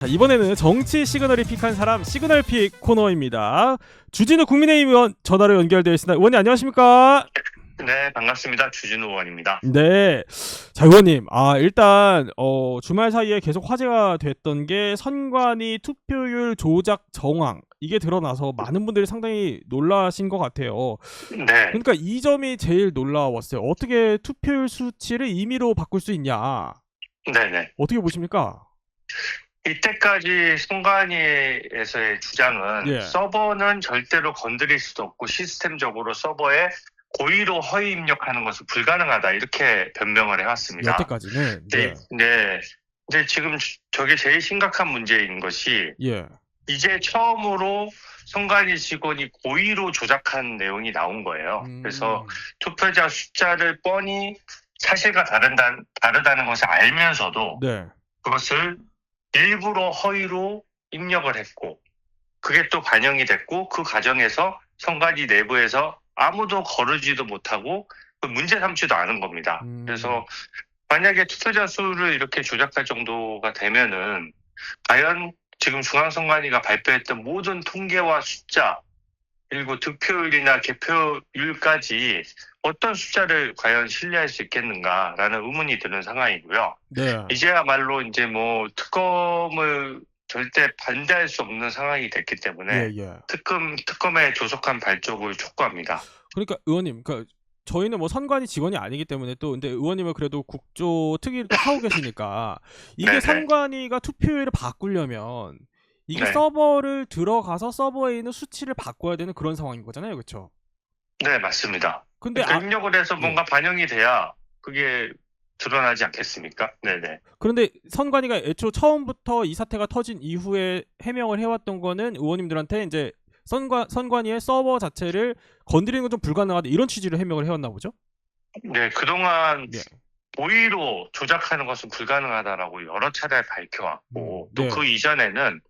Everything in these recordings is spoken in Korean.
자, 이번에는 정치 시그널이 픽한 사람 시그널 픽 코너입니다. 주진우 국민의힘 의원 전화로 연결되어 있습니다. 의원님 안녕하십니까? 네, 반갑습니다. 주진우 의원입니다. 네. 자, 의원님. 일단 주말 사이에 계속 화제가 됐던 게 선관위 투표율 조작 정황. 이게 드러나서 많은 분들이 상당히 놀라신 것 같아요. 네, 그러니까 이 점이 제일 놀라웠어요. 어떻게 투표율 수치를 임의로 바꿀 수 있냐? 네네. 어떻게 보십니까? 이때까지 선관위에서의 주장은 예. 서버는 절대로 건드릴 수도 없고 시스템적으로 서버에 고의로 허위 입력하는 것은 불가능하다 이렇게 변명을 해왔습니다. 여태까지는. 네, 네. 근데 지금 저게 제일 심각한 문제인 것이 예. 이제 처음으로 선관위 직원이 고의로 조작한 내용이 나온 거예요. 그래서 투표자 숫자를 뻔히 사실과 다르다는 것을 알면서도 네. 그것을 일부러 허위로 입력을 했고 그게 또 반영이 됐고 그 과정에서 선관위 내부에서 아무도 거르지도 못하고 문제 삼지도 않은 겁니다. 그래서 만약에 투표자 수를 이렇게 조작할 정도가 되면은 과연 지금 중앙선관위가 발표했던 모든 통계와 숫자 그리고 득표율이나 개표율까지 어떤 숫자를 과연 신뢰할 수 있겠는가라는 의문이 드는 상황이고요. 네. 이제야말로 이제 뭐 특검을 절대 반대할 수 없는 상황이 됐기 때문에 예. 특검의 조속한 발족을 촉구합니다. 그러니까 의원님, 저희는 뭐 선관위 직원이 아니기 때문에 또 근데 의원님은 그래도 국조 특위를 또 하고 계시니까 이게 네네. 선관위가 투표율을 바꾸려면 이게 네. 서버를 들어가서 서버에 있는 수치를 바꿔야 되는 그런 상황인 거잖아요, 그렇죠? 네, 맞습니다. 근데 그러니까 입력을 해서 뭔가 반영이 돼야 그게 드러나지 않겠습니까? 네네. 그런데 선관위가 애초 처음부터 이 사태가 터진 이후에 해명을 해왔던 거는 의원님들한테 이제 선관위의 서버 자체를 건드리는 건 좀 불가능하다 이런 취지로 해명을 해왔나 보죠? 네, 그동안 예. 고의로 조작하는 것은 불가능하다라고 여러 차례 밝혀왔고 또 그 이전에는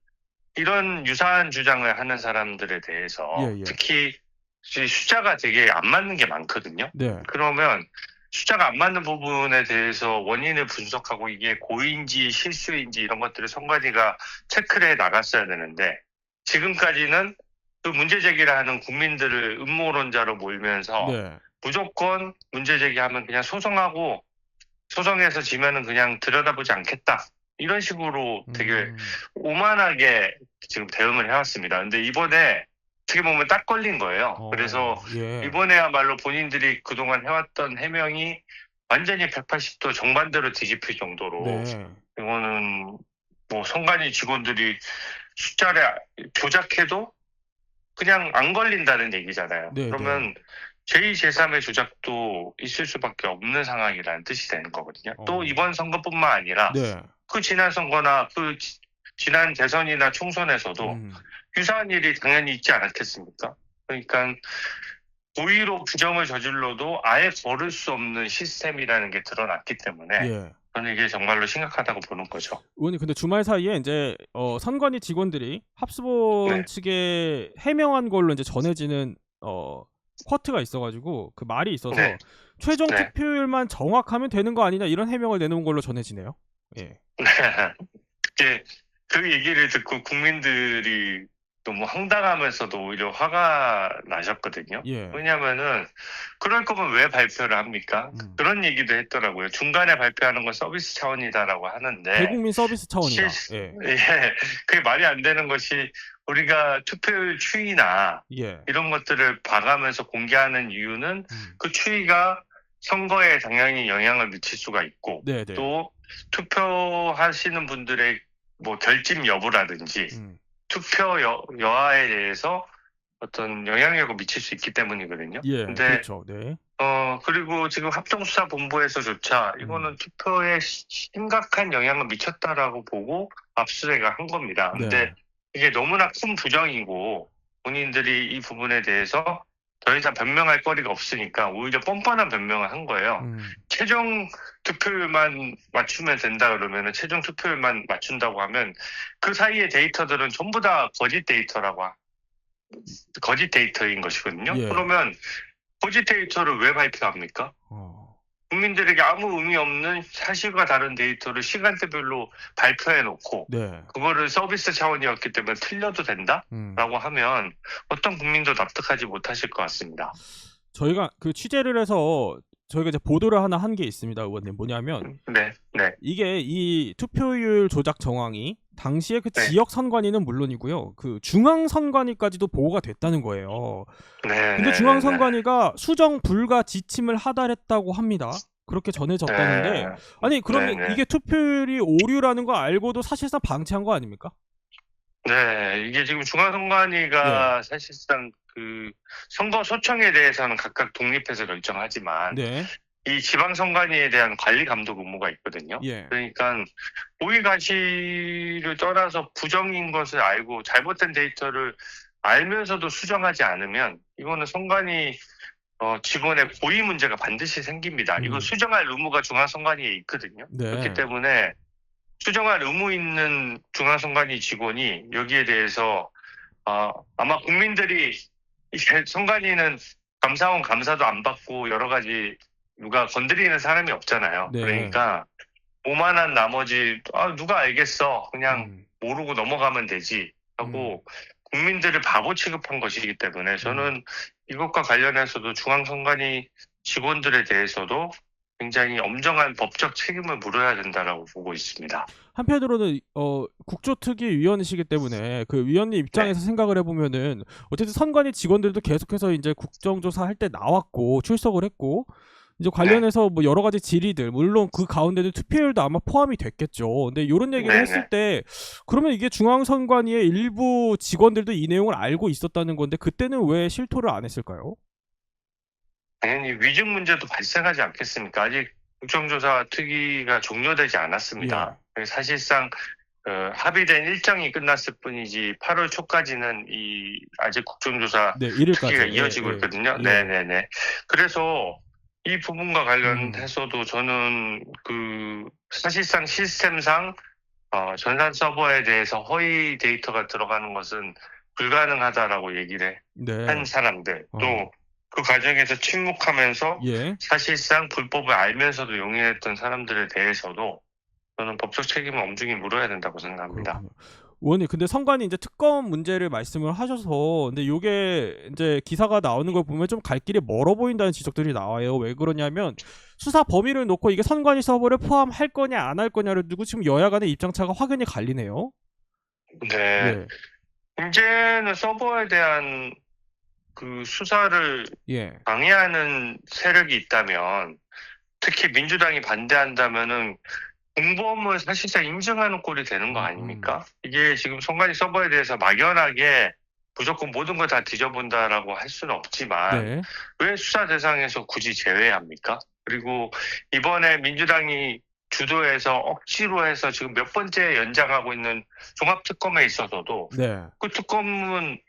이런 유사한 주장을 하는 사람들에 대해서 예. 특히 숫자가 되게 안 맞는 게 많거든요. 네. 그러면 숫자가 안 맞는 부분에 대해서 원인을 분석하고 이게 고의인지 실수인지 이런 것들을 선관위가 체크를 해 나갔어야 되는데 지금까지는 그 문제 제기를 하는 국민들을 음모론자로 몰면서 네. 무조건 문제 제기하면 그냥 소송하고 소송에서 지면은 그냥 들여다보지 않겠다. 이런 식으로 되게 오만하게 지금 대응을 해왔습니다. 근데 이번에 어떻게 보면 딱 걸린 거예요. 그래서 예. 이번에야말로 본인들이 그동안 해왔던 해명이 완전히 180도 정반대로 뒤집힐 정도로 네. 이거는 뭐 선관위 직원들이 숫자를 조작해도 그냥 안 걸린다는 얘기잖아요. 네, 그러면 제2, 제3의 조작도 있을 수밖에 없는 상황이라는 뜻이 되는 거거든요. 또 이번 선거뿐만 아니라 네. 그 지난 선거나 그 지난 대선이나 총선에서도 유사한 일이 당연히 있지 않았겠습니까? 그러니까 고의로 부정을 저질러도 아예 거를 수 없는 시스템이라는 게 드러났기 때문에 예. 저는 이게 정말로 심각하다고 보는 거죠. 의원님 근데 주말 사이에 이제 선관위 직원들이 합수본 네. 측에 해명한 걸로 이제 전해지는 쿼트가 있어가지고 그 말이 있어서 네. 최종 네. 투표율만 정확하면 되는 거 아니냐 이런 해명을 내놓은 걸로 전해지네요. 예. 그 얘기를 듣고 국민들이 너무 황당하면서도 오히려 화가 나셨거든요. 예. 왜냐면은 그럴 거면 왜 발표를 합니까? 그런 얘기도 했더라고요. 중간에 발표하는 건 서비스 차원이다라고 하는데 대국민 서비스 차원이다. 예. 그게 말이 안 되는 것이 우리가 투표율 추이나 예. 이런 것들을 봐가면서 공개하는 이유는 그 추이가 선거에 당연히 영향을 미칠 수가 있고 네네. 또 투표하시는 분들의 뭐 결집 여부라든지 투표 여하에 대해서 어떤 영향력을 미칠 수 있기 때문이거든요. 예. 근데 그렇죠. 네. 그리고 지금 합동수사본부에서조차 이거는 투표에 심각한 영향을 미쳤다라고 보고 압수수색을 한 겁니다. 근데 네. 이게 너무나 큰 부정이고 본인들이 이 부분에 대해서 더 이상 변명할 거리가 없으니까 오히려 뻔뻔한 변명을 한 거예요. 최종 투표율만 맞추면 된다 그러면은 최종 투표율만 맞춘다고 하면 그 사이의 데이터들은 전부 다 거짓 데이터인 것이거든요. 예. 그러면 거짓 데이터를 왜 발표합니까? 국민들에게 아무 의미 없는 사실과 다른 데이터를 시간대별로 발표해 놓고 네. 그거를 서비스 차원이었기 때문에 틀려도 된다라고 하면 어떤 국민도 납득하지 못하실 것 같습니다. 저희가 그 취재를 해서 저희가 이제 보도를 하나 한 게 있습니다, 의원님. 뭐냐면 네, 네, 이게 이 투표율 조작 정황이 당시에 그 네. 지역 선관위는 물론이고요, 그 중앙 선관위까지도 보고가 됐다는 거예요. 네, 근데 네, 중앙 네, 선관위가 수정 불가 지침을 하달했다고 합니다. 그렇게 전해졌다는데, 네, 아니 그러면 네, 네. 이게 투표율이 오류라는 거 알고도 사실상 방치한 거 아닙니까? 네, 이게 지금 중앙선관위가 사실상 그 선거 소청에 대해서는 각각 독립해서 결정하지만 네, 이 지방선관위에 대한 관리 감독 의무가 있거든요. 예, 그러니까 고의 가시를 떠나서 부정인 것을 알고 잘못된 데이터를 알면서도 수정하지 않으면 이거는 선관위 직원의 고의 문제가 반드시 생깁니다. 이거 수정할 의무가 중앙선관위에 있거든요. 네, 그렇기 때문에 수정할 의무 있는 중앙선관위 직원이 여기에 대해서 아마 국민들이 선관위는 감사원 감사도 안 받고 여러 가지 누가 건드리는 사람이 없잖아요. 네. 그러니까 오만한 나머지 누가 알겠어 그냥 모르고 넘어가면 되지 하고 국민들을 바보 취급한 것이기 때문에 저는 이것과 관련해서도 중앙선관위 직원들에 대해서도 굉장히 엄정한 법적 책임을 물어야 된다라고 보고 있습니다. 한편으로는 국조특위 위원이시기 때문에 그 위원님 입장에서 생각을 해보면은 어쨌든 선관위 직원들도 계속해서 이제 국정조사 할 때 나왔고 출석을 했고 이제 관련해서 뭐 여러 가지 질의들, 물론 그 가운데도 투표율도 아마 포함이 됐겠죠. 근데 이런 얘기를 했을 때 그러면 이게 중앙선관위의 일부 직원들도 이 내용을 알고 있었다는 건데 그때는 왜 실토를 안 했을까요? 당연히 위증 문제도 발생하지 않겠습니까? 아직 국정조사 특위가 종료되지 않았습니다. 사실상 합의된 일정이 끝났을 뿐이지 8월 초까지는 아직 국정조사 특위가 이어지고 있거든요. 네네네. 그래서 이 부분과 관련해서도 저는 사실상 시스템상 전산 서버에 대해서 허위 데이터가 들어가는 것은 불가능하다라고 얘기를 한 사람들 또 그 과정에서 침묵하면서 사실상 불법을 알면서도 용인했던 사람들에 대해서도 저는 법적 책임을 엄중히 물어야 된다고 생각합니다. 의원님, 근데 선관위 이제 특검 문제를 말씀을 하셔서 근데 요게 이제 기사가 나오는 걸 보면 좀 갈 길이 멀어 보인다는 지적들이 나와요. 왜 그러냐면 수사 범위를 놓고 이게 선관위 서버를 포함할 거냐 안 할 거냐를 두고 지금 여야 간의 입장차가 확연히 갈리네요. 네. 이제는 서버에 대한 그 수사를 방해하는 세력이 있다면 특히 민주당이 반대한다면은 공범을 사실상 인정하는 꼴이 되는 거 아닙니까? 이게 지금 선관위 서버에 대해서 막연하게 무조건 모든 걸 다 뒤져본다라고 할 수는 없지만 왜 수사 대상에서 굳이 제외합니까? 그리고 이번에 민주당이 주도해서 억지로 해서 지금 몇 번째 연장하고 있는 종합특검에 있어서도 그 특검은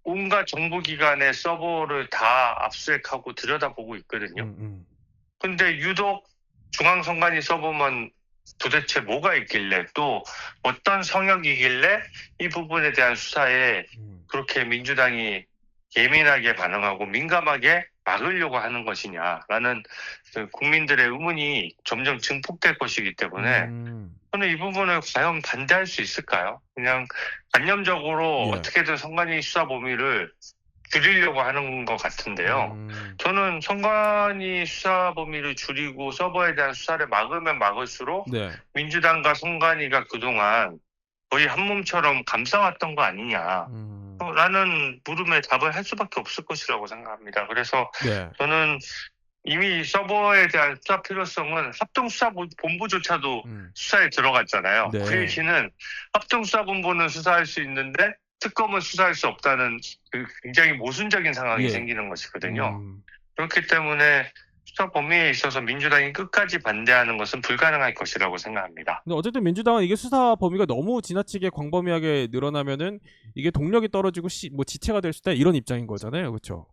온갖 정보기관의 서버를 다 압수수색하고 들여다보고 있거든요. 근데 유독 중앙선관위 서버만 도대체 뭐가 있길래 또 어떤 성역이길래 이 부분에 대한 수사에 그렇게 민주당이 예민하게 반응하고 민감하게 막으려고 하는 것이냐라는 국민들의 의문이 점점 증폭될 것이기 때문에 저는 이 부분을 과연 반대할 수 있을까요? 그냥 관념적으로 어떻게든 선관위 수사 범위를 줄이려고 하는 것 같은데요. 저는 선관위 수사 범위를 줄이고 서버에 대한 수사를 막으면 막을수록 민주당과 선관위가 그동안 거의 한 몸처럼 감싸왔던 거 아니냐라는 물음에 답을 할 수밖에 없을 것이라고 생각합니다. 그래서 저는 이미 서버에 대한 수사 필요성은 합동수사본부조차도 수사에 들어갔잖아요. 그 얘기는 합동수사본부는 수사할 수 있는데 특검은 수사할 수 없다는 굉장히 모순적인 상황이 생기는 것이거든요. 그렇기 때문에 수사 범위에 있어서 민주당이 끝까지 반대하는 것은 불가능할 것이라고 생각합니다. 근데 어쨌든 민주당은 이게 수사 범위가 너무 지나치게 광범위하게 늘어나면은 이게 동력이 떨어지고 뭐 지체가 될 수 있다 이런 입장인 거잖아요, 그렇죠?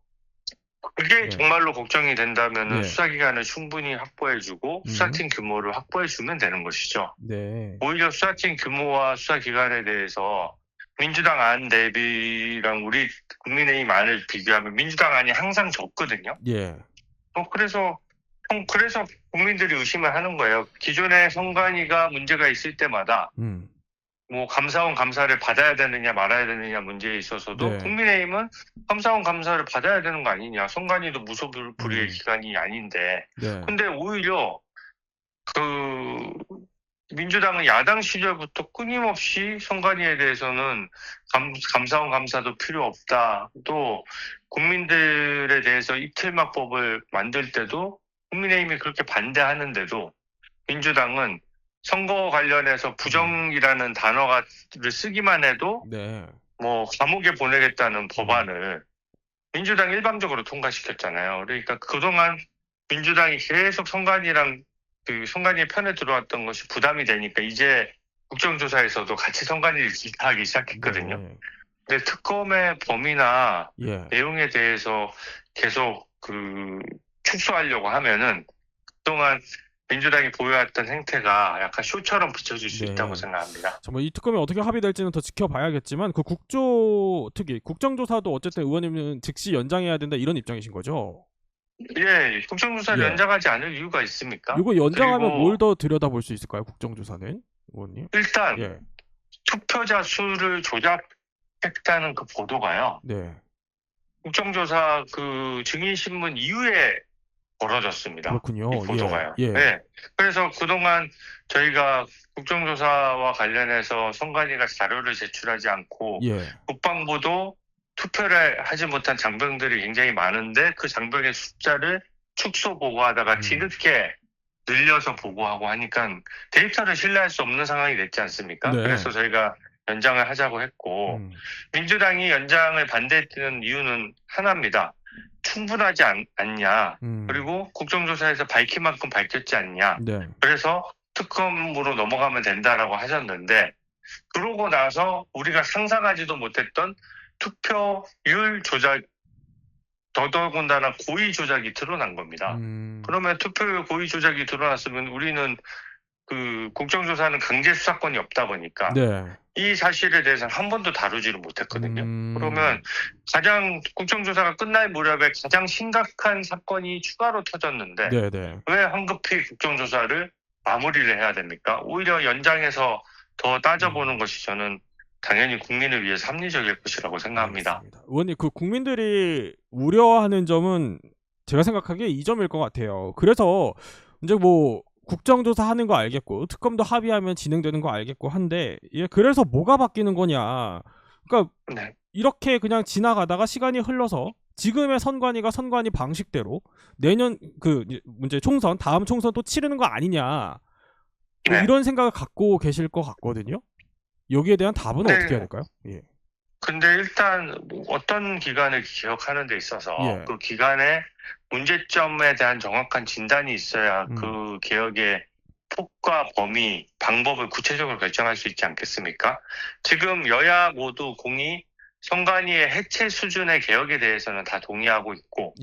그게 정말로 걱정이 된다면 수사기관을 충분히 확보해주고 수사팀 규모를 확보해주면 되는 것이죠. 오히려 수사팀 규모와 수사기관에 대해서 민주당 안 대비랑 우리 국민의힘 안을 비교하면 민주당 안이 항상 적거든요. 그래서 그래서 국민들이 의심을 하는 거예요. 기존의 선관위가 문제가 있을 때마다 뭐 감사원 감사를 받아야 되느냐 말아야 되느냐 문제에 있어서도 네. 국민의힘은 감사원 감사를 받아야 되는 거 아니냐. 선관위도 무소불위의 기관이 아닌데. 네. 근데 오히려 그 민주당은 야당 시절부터 끊임없이 선관위에 대해서는 감사원 감사도 필요 없다. 또 국민들에 대해서 입틀막법을 만들 때도 국민의힘이 그렇게 반대하는데도 민주당은 선거 관련해서 부정이라는 단어를 쓰기만 해도 네. 뭐 감옥에 보내겠다는 법안을 민주당 일방적으로 통과시켰잖아요. 그러니까 그동안 민주당이 계속 선관위랑 그 선관위 편에 들어왔던 것이 부담이 되니까 이제 국정조사에서도 같이 선관위를 질타하기 시작했거든요. 네. 근데 특검의 범위나 예. 내용에 대해서 계속 그 축소하려고 하면은 그동안 민주당이 보여왔던 행태가 약간 쇼처럼 비춰질 수 네. 있다고 생각합니다. 정말 이 특검이 어떻게 합의될지는 더 지켜봐야겠지만 그 국조특위, 국정조사도 어쨌든 의원님은 즉시 연장해야 된다 이런 입장이신 거죠? 예, 국정조사를 예. 연장하지 않을 이유가 있습니까? 이거 연장하면 그리고 뭘 더 들여다볼 수 있을까요? 국정조사는 의원님? 일단 예. 투표자 수를 조작했다는 그 보도가요. 네. 국정조사 그 증인신문 이후에 벌어졌습니다. 그렇군요. 이 보도가요. 예. 네. 그래서 그동안 저희가 국정조사와 관련해서 선관위가 자료를 제출하지 않고 예. 국방부도 투표를 하지 못한 장병들이 굉장히 많은데 그 장병의 숫자를 축소 보고하다가 뒤늦게 늘려서 보고하고 하니까 데이터를 신뢰할 수 없는 상황이 됐지 않습니까? 네. 그래서 저희가 연장을 하자고 했고 민주당이 연장을 반대했던 이유는 하나입니다. 충분하지 않냐. 그리고 국정조사에서 밝힐 만큼 밝혔지 않냐. 네. 그래서 특검으로 넘어가면 된다라고 하셨는데 그러고 나서 우리가 상상하지도 못했던 투표율 조작, 더더군다나 고의 조작이 드러난 겁니다. 그러면 투표율 고의 조작이 드러났으면 우리는 그 국정조사는 강제 수사권이 없다 보니까 네. 이 사실에 대해서는 한 번도 다루지를 못했거든요. 그러면 가장 국정조사가 끝날 무렵에 가장 심각한 사건이 추가로 터졌는데 네, 네. 왜 황급히 국정조사를 마무리를 해야 됩니까? 오히려 연장해서 더 따져보는 것이 저는 당연히 국민을 위해서 합리적일 것이라고 생각합니다. 알겠습니다. 의원님, 그 국민들이 우려하는 점은 제가 생각하기에 이 점일 것 같아요. 그래서 이제 뭐 국정조사 하는 거 알겠고 특검도 합의하면 진행되는 거 알겠고 한데 그래서 뭐가 바뀌는 거냐. 그러니까 네. 이렇게 그냥 지나가다가 시간이 흘러서 지금의 선관위가 선관위 방식대로 내년 그 문제 총선 다음 총선 또 치르는 거 아니냐. 뭐 네. 이런 생각을 갖고 계실 것 같거든요. 여기에 대한 답은 네. 어떻게 해야 될까요? 예. 근데 일단 어떤 기간을 기억하는 데 있어서 그 기간의 문제점에 대한 정확한 진단이 있어야 그 개혁의 폭과 범위, 방법을 구체적으로 결정할 수 있지 않겠습니까? 지금 여야 모두 공이 선관위의 해체 수준의 개혁에 대해서는 다 동의하고 있고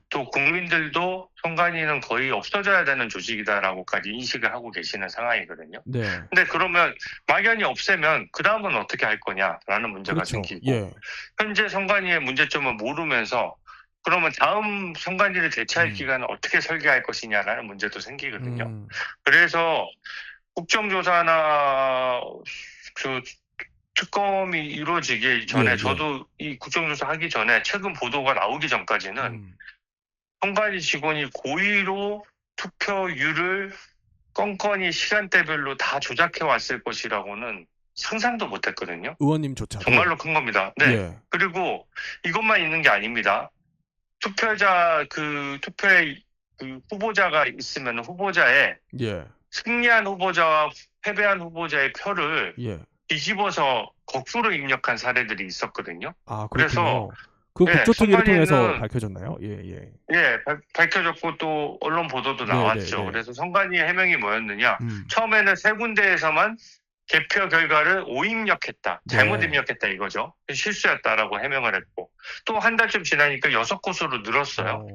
또 국민들도 선관위는 거의 없어져야 되는 조직이다라고까지 인식을 하고 계시는 상황이거든요. 네. 근데 그러면 막연히 없애면 그 다음은 어떻게 할 거냐라는 문제가 그렇죠. 생기고 현재 선관위의 문제점을 모르면서 그러면 다음 선관위를 대체할 기간을 어떻게 설계할 것이냐라는 문제도 생기거든요. 그래서 국정조사나 그 특검이 이루어지기 전에 저도 이 국정조사 하기 전에 최근 보도가 나오기 전까지는 선관위 직원이 고의로 투표율을 건건히 시간대별로 다 조작해 왔을 것이라고는 상상도 못했거든요. 의원님조차도. 정말로 큰 겁니다. 네. 그리고 이것만 있는 게 아닙니다. 투표자 투표에 그 후보자가 있으면 후보자의 승리한 후보자와 패배한 후보자의 표를 뒤집어서 거꾸로 입력한 사례들이 있었거든요. 아, 그래서 그 국조특위를 통해서 밝혀졌나요? 밝혀졌고 또 언론 보도도 나왔죠. 그래서 선관위의 해명이 뭐였느냐? 처음에는 3군데에서만 개표 결과를 오입력했다. 잘못 입력했다 이거죠. 실수였다라고 해명을 했고 또 한 달쯤 지나니까 6곳으로 늘었어요.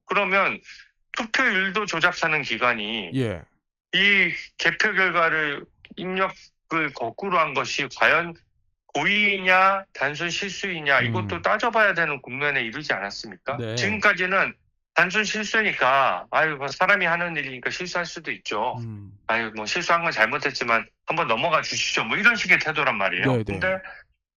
그러면 투표율도 조작하는 기관이 이 개표 결과를 입력을 거꾸로 한 것이 과연 고의냐 단순 실수이냐 이것도 따져봐야 되는 국면에 이르지 않았습니까? 지금까지는 단순 실수니까, 아유, 뭐 사람이 하는 일이니까 실수할 수도 있죠. 아유, 뭐 실수한 건 잘못했지만 한번 넘어가 주시죠. 뭐 이런 식의 태도란 말이에요. 네네. 근데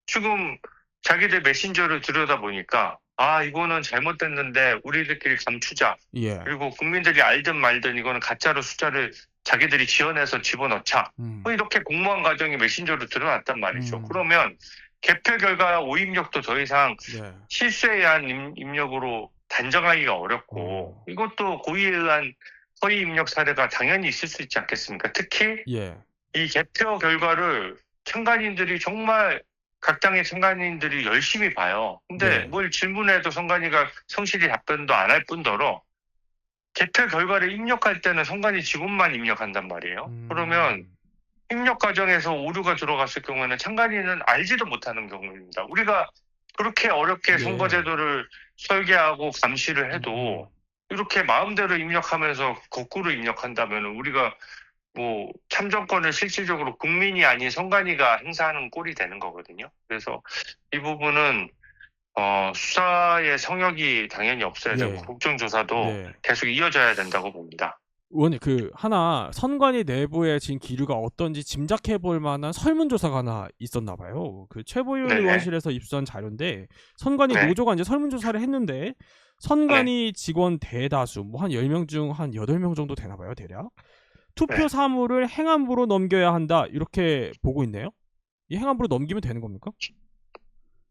지금 자기들 메신저를 들여다보니까, 아, 이거는 잘못됐는데 우리들끼리 감추자. 예. 그리고 국민들이 알든 말든 이거는 가짜로 숫자를 자기들이 지어내서 집어넣자. 뭐 이렇게 공무원 과정이 메신저로 드러났단 말이죠. 그러면 개표 결과 오입력도 더 이상 네. 실수에 의한 입력으로 단정하기가 어렵고 이것도 고의에 의한 허위 입력 사례가 당연히 있을 수 있지 않겠습니까? 특히 예. 이 개표 결과를 참관인들이 정말 각 당의 참관인들이 열심히 봐요. 근데 네. 뭘 질문해도 선관위가 성실히 답변도 안 할 뿐더러 개표 결과를 입력할 때는 선관위 직원만 입력한단 말이에요. 그러면 입력 과정에서 오류가 들어갔을 경우에는 참관인은 알지도 못하는 경우입니다. 우리가 그렇게 어렵게 예. 선거제도를 설계하고 감시를 해도 이렇게 마음대로 입력하면서 거꾸로 입력한다면 우리가 뭐 참정권을 실질적으로 국민이 아닌 선관위가 행사하는 꼴이 되는 거거든요. 그래서 이 부분은 수사의 성역이 당연히 없어야 되고 예. 국정조사도 네. 계속 이어져야 된다고 봅니다. 의원님 하나 선관위 내부의 지금 기류가 어떤지 짐작해 볼 만한 설문조사가 하나 있었나 봐요. 그 최보윤 네네. 의원실에서 입수한 자료인데 선관위 네. 노조가 이제 설문조사를 했는데 선관위 직원 대다수 뭐 한 10명 중 한 8명 정도 되나 봐요, 대략. 투표 네. 사무를 행안부로 넘겨야 한다. 이렇게 보고 있네요. 이 행안부로 넘기면 되는 겁니까?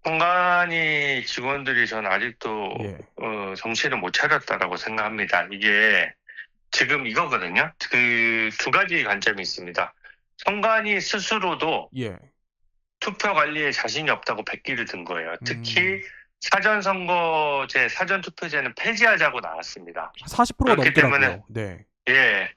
선관위 직원들이 전 아직도 예. 정신을 못 차렸다라고 생각합니다. 이게 지금 이거거든요. 그 두 가지 관점이 있습니다. 선관위 스스로도 예. 투표 관리에 자신이 없다고 백기를 든 거예요. 특히 사전선거제, 사전투표제는 폐지하자고 나왔습니다. 40%가 그렇기 넘더라고요. 네. 예.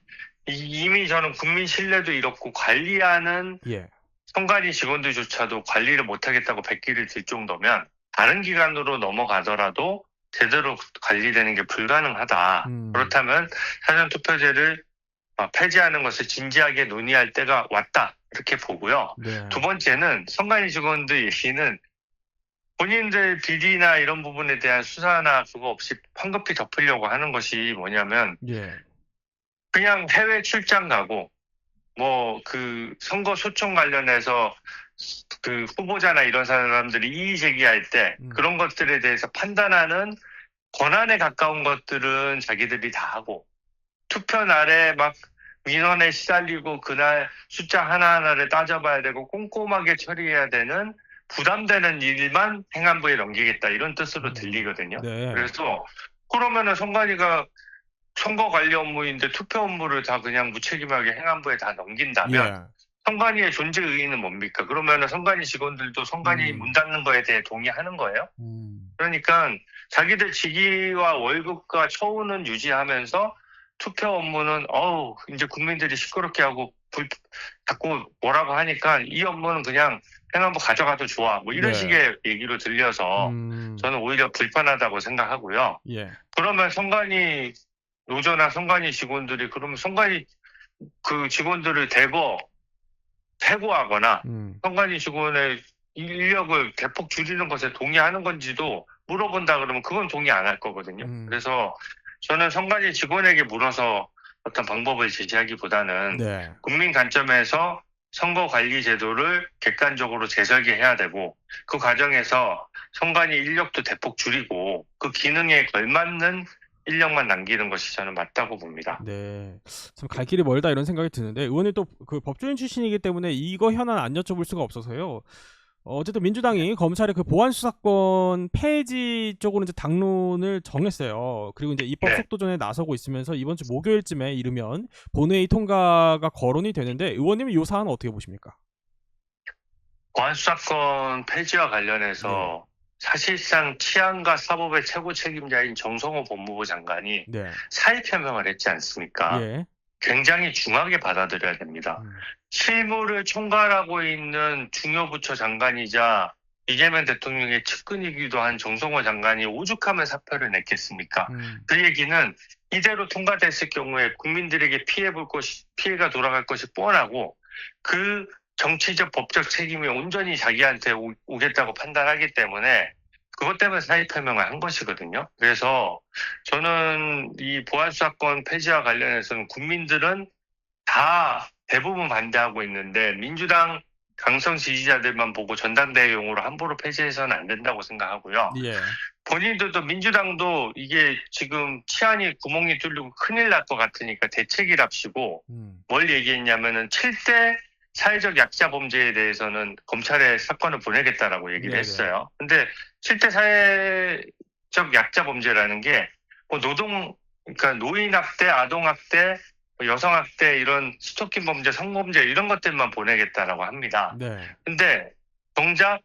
이미 저는 국민 신뢰도 잃었고 관리하는 예. 선관위 직원들조차도 관리를 못하겠다고 백기를 들 정도면 다른 기관으로 넘어가더라도 제대로 관리되는 게 불가능하다. 그렇다면 사전투표제를 폐지하는 것을 진지하게 논의할 때가 왔다. 이렇게 보고요. 네. 두 번째는 선관위 직원들 얘기는 본인들 비리나 이런 부분에 대한 수사나 그거 없이 황급히 덮으려고 하는 것이 뭐냐면 예. 그냥 해외 출장 가고 뭐 그 선거 소총 관련해서 그 후보자나 이런 사람들이 이의 제기할 때 그런 것들에 대해서 판단하는 권한에 가까운 것들은 자기들이 다 하고 투표 날에 막 민원에 시달리고 그날 숫자 하나하나를 따져봐야 되고 꼼꼼하게 처리해야 되는 부담되는 일만 행안부에 넘기겠다 이런 뜻으로 들리거든요. 네. 그래서 그러면은 선관위가 선거 관리 업무인데 투표 업무를 다 그냥 무책임하게 행안부에 다 넘긴다면 예. 선관위의 존재 의의는 뭡니까? 그러면은 선관위 직원들도 선관위 문 닫는 거에 대해 동의하는 거예요. 그러니까 자기들 직위와 월급과 처우는 유지하면서 투표 업무는 이제 국민들이 시끄럽게 하고 자꾸 뭐라고 하니까 이 업무는 그냥 행안부 가져가도 좋아. 뭐 이런 네. 식의 얘기로 들려서 저는 오히려 불편하다고 생각하고요. 예. 그러면 선관위 노조나 선관위 직원들이 그러면 선관위 그 직원들을 대거 해고하거나 선관위 직원의 인력을 대폭 줄이는 것에 동의하는 건지도 물어본다 그러면 그건 동의 안 할 거거든요. 그래서 저는 선관위 직원에게 물어서 어떤 방법을 제시하기보다는 네. 국민 관점에서 선거 관리 제도를 객관적으로 재설계해야 되고 그 과정에서 선관위 인력도 대폭 줄이고 그 기능에 걸맞는 인력만 남기는 것이 저는 맞다고 봅니다. 네. 참 갈 길이 멀다 이런 생각이 드는데 의원님 또 그 법조인 출신이기 때문에 이거 현안 안 여쭤볼 수가 없어서요. 어쨌든 민주당이 검찰의 그 보안 수사권 폐지 쪽으로 이제 당론을 정했어요. 그리고 이제 입법 네. 속도전에 나서고 있으면서 이번 주 목요일쯤에 이르면 본회의 통과가 거론이 되는데 의원님은 이 사안 어떻게 보십니까? 보안 수사권 폐지와 관련해서 사실상 치안과 사법의 최고 책임자인 정성호 법무부 장관이 네. 사의 표명을 했지 않습니까? 예. 굉장히 중하게 받아들여야 됩니다. 실무를 총괄하고 있는 중요 부처 장관이자 이재명 대통령의 측근이기도 한 정성호 장관이 오죽하면 사표를 냈겠습니까? 그 얘기는 이대로 통과됐을 경우에 국민들에게 피해가 돌아갈 것이 뻔하고 그 정치적 법적 책임이 온전히 자기한테 오겠다고 판단하기 때문에 그것 때문에 사의 표명을 한 것이거든요. 그래서 저는 이 보안수사권 폐지와 관련해서는 국민들은 다 대부분 반대하고 있는데 민주당 강성 지지자들만 보고 전당대회용으로 함부로 폐지해서는 안 된다고 생각하고요. 예. 본인들도 민주당도 이게 지금 치안이 구멍이 뚫리고 큰일 날 것 같으니까 대책이랍시고 뭘 얘기했냐면은 7대 사회적 약자 범죄에 대해서는 검찰에 사건을 보내겠다라고 얘기를 네네. 했어요. 근데 7대 사회적 약자 범죄라는 게 뭐 그러니까 노인학대, 아동학대, 여성학대 이런 스토킹 범죄, 성범죄 이런 것들만 보내겠다라고 합니다. 네. 근데 정작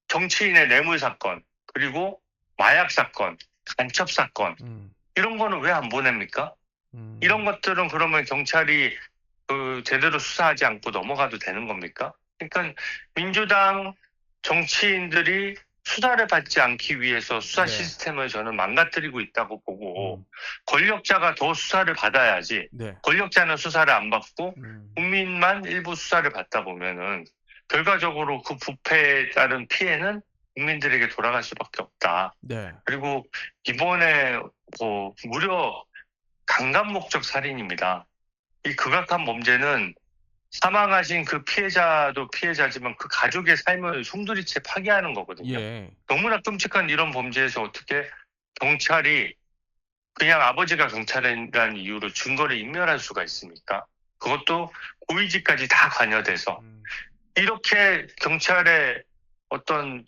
정치인의 뇌물 사건, 그리고 마약 사건, 간첩 사건 이런 거는 왜 안 보냅니까? 이런 것들은 그러면 경찰이 제대로 수사하지 않고 넘어가도 되는 겁니까? 그러니까 민주당 정치인들이 수사를 받지 않기 위해서 수사 네. 시스템을 저는 망가뜨리고 있다고 보고 권력자가 더 수사를 받아야지 네. 권력자는 수사를 안 받고 국민만 일부 수사를 받다 보면은 결과적으로 그 부패에 따른 피해는 국민들에게 돌아갈 수밖에 없다. 네. 그리고 이번에 무려 강간 목적 살인입니다. 이 극악한 범죄는 사망하신 그 피해자도 피해자지만 그 가족의 삶을 송두리째 파괴하는 거거든요. 예. 너무나 끔찍한 이런 범죄에서 어떻게 경찰이 그냥 아버지가 경찰이라는 이유로 증거를 인멸할 수가 있습니까? 그것도 고의지까지 다 관여돼서 이렇게 경찰의 어떤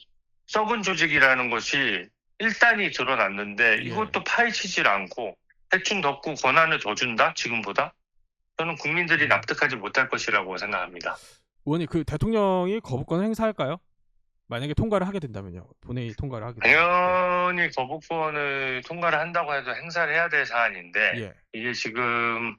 썩은 조직이라는 것이 일단이 드러났는데 이것도 파헤치질 않고 대충 덮고 권한을 더 준다? 지금보다? 저는 국민들이 납득하지 못할 것이라고 생각합니다. 의원님, 그 대통령이 거부권을 행사할까요? 만약에 통과를 하게 된다면요. 본회의 통과를 하게 된다면. 당연히 거부권을 통과를 한다고 해도 행사를 해야 될 사안인데 예. 이게 지금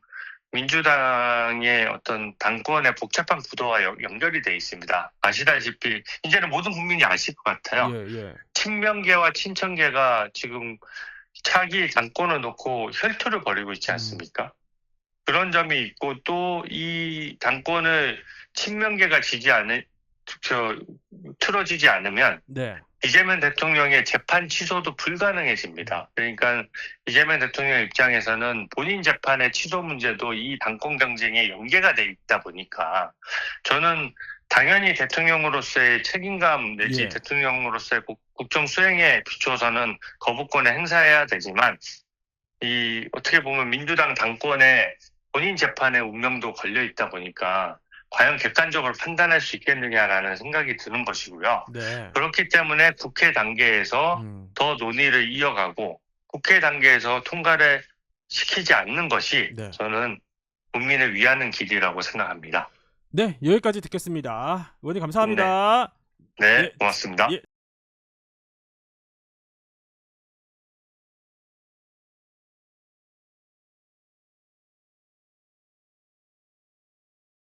민주당의 어떤 당권의 복잡한 구도와 연결이 돼 있습니다. 아시다시피 이제는 모든 국민이 아실 것 같아요. 예. 친명계와 친천계가 지금 차기 당권을 놓고 혈투를 벌이고 있지 않습니까? 그런 점이 있고 또 이 당권을 친명계가 틀어지지 않으면 네. 이재명 대통령의 재판 취소도 불가능해집니다. 그러니까 이재명 대통령 입장에서는 본인 재판의 취소 문제도 이 당권 경쟁에 연계가 돼 있다 보니까 저는 당연히 대통령으로서의 책임감 내지 예. 대통령으로서의 국정 수행에 비추어서는 거부권을 행사해야 되지만 어떻게 보면 민주당 당권에 본인 재판의 운명도 걸려 있다 보니까 과연 객관적으로 판단할 수 있겠느냐라는 생각이 드는 것이고요. 네. 그렇기 때문에 국회 단계에서 더 논의를 이어가고 국회 단계에서 통과를 시키지 않는 것이 네. 저는 국민을 위하는 길이라고 생각합니다. 네, 여기까지 듣겠습니다. 의원님 감사합니다. 네, 예. 고맙습니다. 예.